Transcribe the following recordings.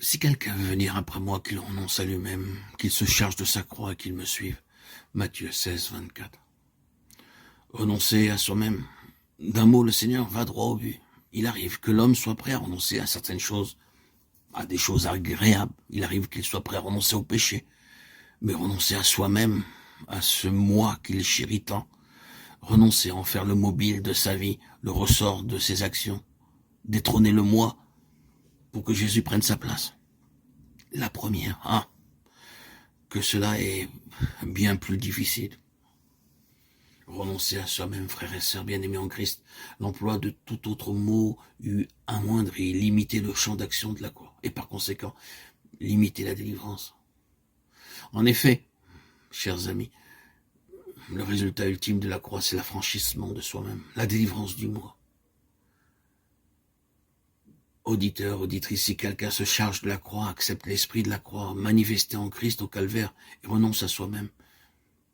Si quelqu'un veut venir après moi, qu'il renonce à lui-même, qu'il se charge de sa croix et qu'il me suive. Matthieu 16, 24. Renoncer à soi-même. D'un mot, le Seigneur va droit au but. Il arrive que l'homme soit prêt à renoncer à certaines choses, à des choses agréables. Il arrive qu'il soit prêt à renoncer au péché. Mais renoncer à soi-même, à ce moi qu'il chérit tant, renoncer à en faire le mobile de sa vie, le ressort de ses actions, détrôner le moi pour que Jésus prenne sa place. La première, que cela est bien plus difficile. Renoncer à soi-même, frères et sœurs bien-aimés en Christ, l'emploi de tout autre mot eût amoindri, limité le champ d'action de la croix, et par conséquent, limiter la délivrance. En effet, chers amis, le résultat ultime de la croix, c'est l'affranchissement de soi-même, la délivrance du moi. Auditeur, auditrice, si quelqu'un se charge de la croix, accepte l'esprit de la croix, manifesté en Christ au calvaire, et renonce à soi-même,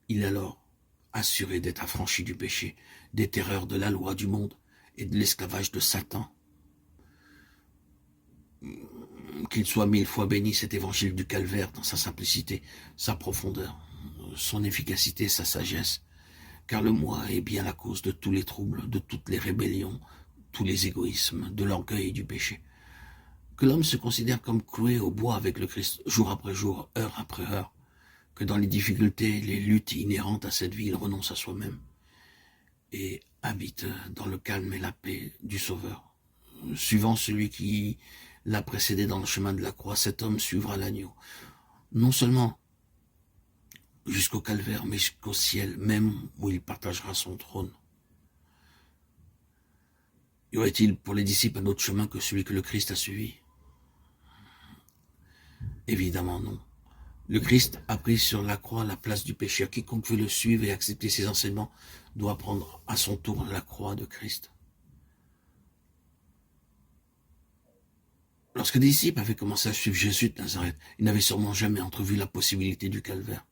il est alors assuré d'être affranchi du péché, des terreurs de la loi du monde et de l'esclavage de Satan. Qu'il soit 1000 fois béni cet évangile du calvaire dans sa simplicité, sa profondeur, son efficacité, sa sagesse, car le moi est bien la cause de tous les troubles, de toutes les rébellions, tous les égoïsmes, de l'orgueil et du péché. Que l'homme se considère comme cloué au bois avec le Christ, jour après jour, heure après heure, que dans les difficultés, les luttes inhérentes à cette vie, il renonce à soi-même et habite dans le calme et la paix du Sauveur. Suivant celui qui l'a précédé dans le chemin de la croix, cet homme suivra l'agneau, non seulement jusqu'au calvaire, mais jusqu'au ciel même où il partagera son trône. Y aurait-il pour les disciples un autre chemin que celui que le Christ a suivi? Évidemment non. Le Christ a pris sur la croix la place du pécheur. Quiconque veut le suivre et accepter ses enseignements doit prendre à son tour la croix de Christ. Lorsque les disciples avaient commencé à suivre Jésus de Nazareth, ils n'avaient sûrement jamais entrevu la possibilité du calvaire.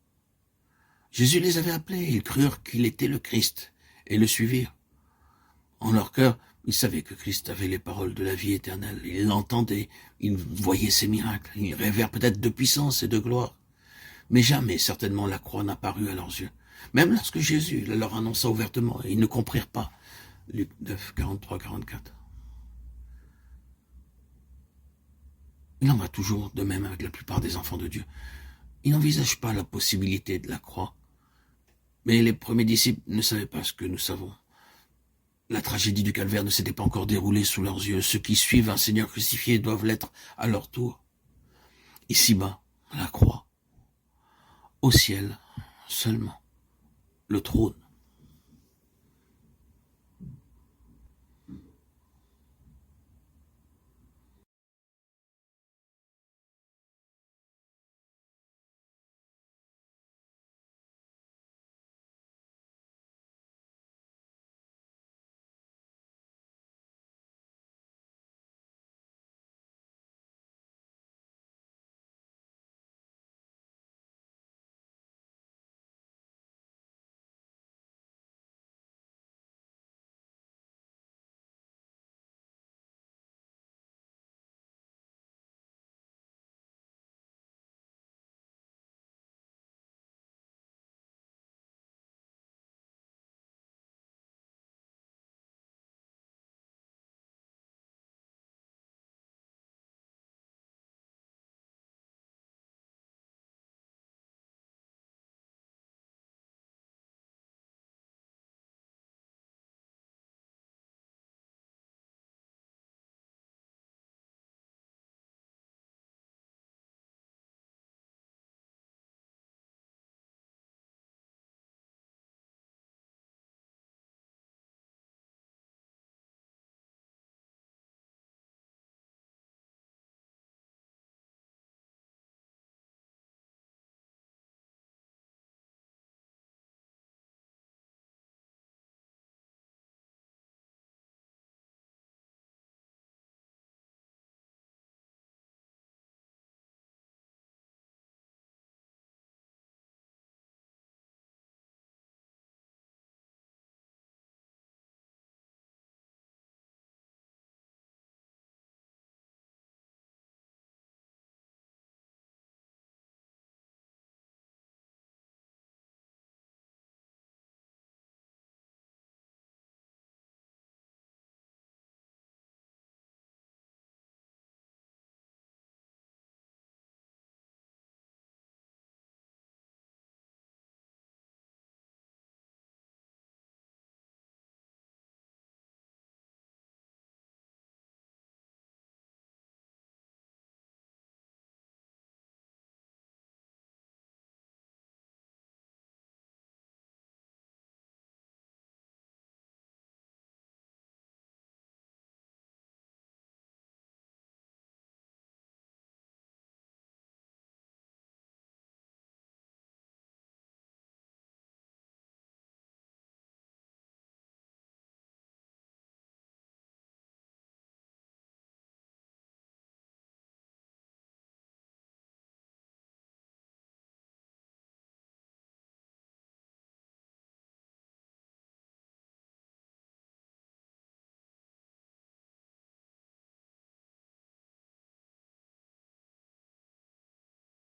Jésus les avait appelés, ils crurent qu'il était le Christ et le suivirent. En leur cœur, ils savaient que Christ avait les paroles de la vie éternelle. Ils l'entendaient, ils voyaient ses miracles, ils rêvèrent peut-être de puissance et de gloire. Mais jamais, certainement, la croix n'apparut à leurs yeux. Même lorsque Jésus leur annonça ouvertement, ils ne comprirent pas. Luc 9, 43, 44. Il en va toujours de même avec la plupart des enfants de Dieu. Ils n'envisagent pas la possibilité de la croix. Mais les premiers disciples ne savaient pas ce que nous savons. La tragédie du calvaire ne s'était pas encore déroulée sous leurs yeux. Ceux qui suivent un Seigneur crucifié doivent l'être à leur tour. Ici-bas, la croix. Au ciel, seulement, le trône.